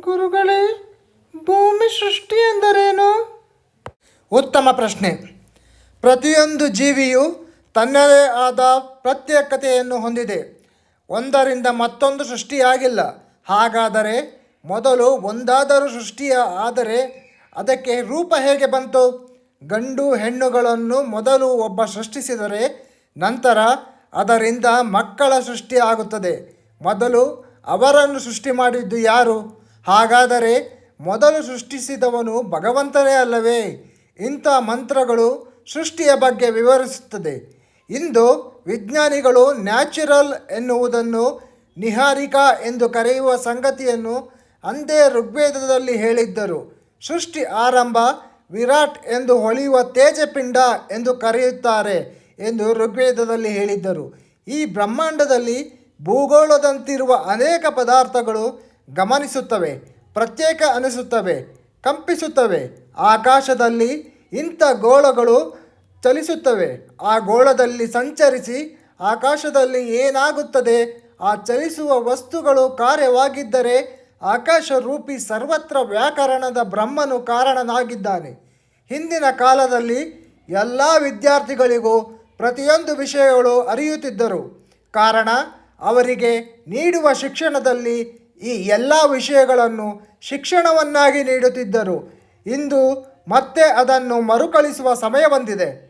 ಗುರುಗಳೇ, ಭೂಮಿ ಸೃಷ್ಟಿ ಎಂದರೇನು? ಉತ್ತಮ ಪ್ರಶ್ನೆ. ಪ್ರತಿಯೊಂದು ಜೀವಿಯು ತನ್ನದೇ ಆದ ಪ್ರತ್ಯೇಕತೆಯನ್ನು ಹೊಂದಿದೆ. ಒಂದರಿಂದ ಮತ್ತೊಂದು ಸೃಷ್ಟಿಯಾಗಿಲ್ಲ. ಹಾಗಾದರೆ ಮೊದಲು ಒಂದಾದರೂ ಸೃಷ್ಟಿಯ ಆದರೆ ಅದಕ್ಕೆ ರೂಪ ಹೇಗೆ ಬಂತು? ಗಂಡು ಹೆಣ್ಣುಗಳನ್ನು ಮೊದಲು ಒಬ್ಬ ಸೃಷ್ಟಿಸಿದರೆ ನಂತರ ಅದರಿಂದ ಮಕ್ಕಳ ಸೃಷ್ಟಿ ಆಗುತ್ತದೆ. ಮೊದಲು ಅವರನ್ನು ಸೃಷ್ಟಿ ಮಾಡಿದ್ದು ಯಾರು? ಹಾಗಾದರೆ ಮೊದಲು ಸೃಷ್ಟಿಸಿದವನು ಭಗವಂತನೇ ಅಲ್ಲವೇ? ಇಂಥ ಮಂತ್ರಗಳು ಸೃಷ್ಟಿಯ ಬಗ್ಗೆ ವಿವರಿಸುತ್ತದೆ. ಇಂದು ವಿಜ್ಞಾನಿಗಳು ನ್ಯಾಚುರಲ್ ಎನ್ನುವುದನ್ನು ನಿಹಾರಿಕಾ ಎಂದು ಕರೆಯುವ ಸಂಗತಿಯನ್ನು ಅಂದೇ ಋಗ್ವೇದದಲ್ಲಿ ಹೇಳಿದ್ದರು. ಸೃಷ್ಟಿ ಆರಂಭ ವಿರಾಟ್ ಎಂದು ಹೊಳೆಯುವ ತೇಜಪಿಂಡ ಎಂದು ಕರೆಯುತ್ತಾರೆ ಎಂದು ಋಗ್ವೇದದಲ್ಲಿ ಹೇಳಿದ್ದರು. ಈ ಬ್ರಹ್ಮಾಂಡದಲ್ಲಿ ಭೂಗೋಳದಂತಿರುವ ಅನೇಕ ಪದಾರ್ಥಗಳು ಗಮನಿಸುತ್ತವೆ, ಪ್ರತ್ಯೇಕ ಅನಿಸುತ್ತವೆ, ಕಂಪಿಸುತ್ತವೆ. ಆಕಾಶದಲ್ಲಿ ಇಂಥ ಗೋಳಗಳು ಚಲಿಸುತ್ತವೆ. ಆ ಗೋಳದಲ್ಲಿ ಸಂಚರಿಸಿ ಆಕಾಶದಲ್ಲಿ ಏನಾಗುತ್ತದೆ? ಆ ಚಲಿಸುವ ವಸ್ತುಗಳು ಕಾರ್ಯವಾಗಿದ್ದರೆ ಆಕಾಶ ರೂಪಿ ಸರ್ವತ್ರ ವ್ಯಾಕರಣದ ಬ್ರಹ್ಮನು ಕಾರಣನಾಗಿದ್ದಾನೆ. ಹಿಂದಿನ ಕಾಲದಲ್ಲಿ ಎಲ್ಲ ವಿದ್ಯಾರ್ಥಿಗಳಿಗೂ ಪ್ರತಿಯೊಂದು ವಿಷಯಗಳು ಅರಿಯುತ್ತಿದ್ದರು. ಕಾರಣ ಅವರಿಗೆ ನೀಡುವ ಶಿಕ್ಷಣದಲ್ಲಿ ಈ ಎಲ್ಲ ವಿಷಯಗಳನ್ನು ಶಿಕ್ಷಣವನ್ನಾಗಿ ನೀಡುತ್ತಿದ್ದರು. ಇಂದು ಮತ್ತೆ ಅದನ್ನು ಮರುಕಳಿಸುವ ಸಮಯ ಬಂದಿದೆ.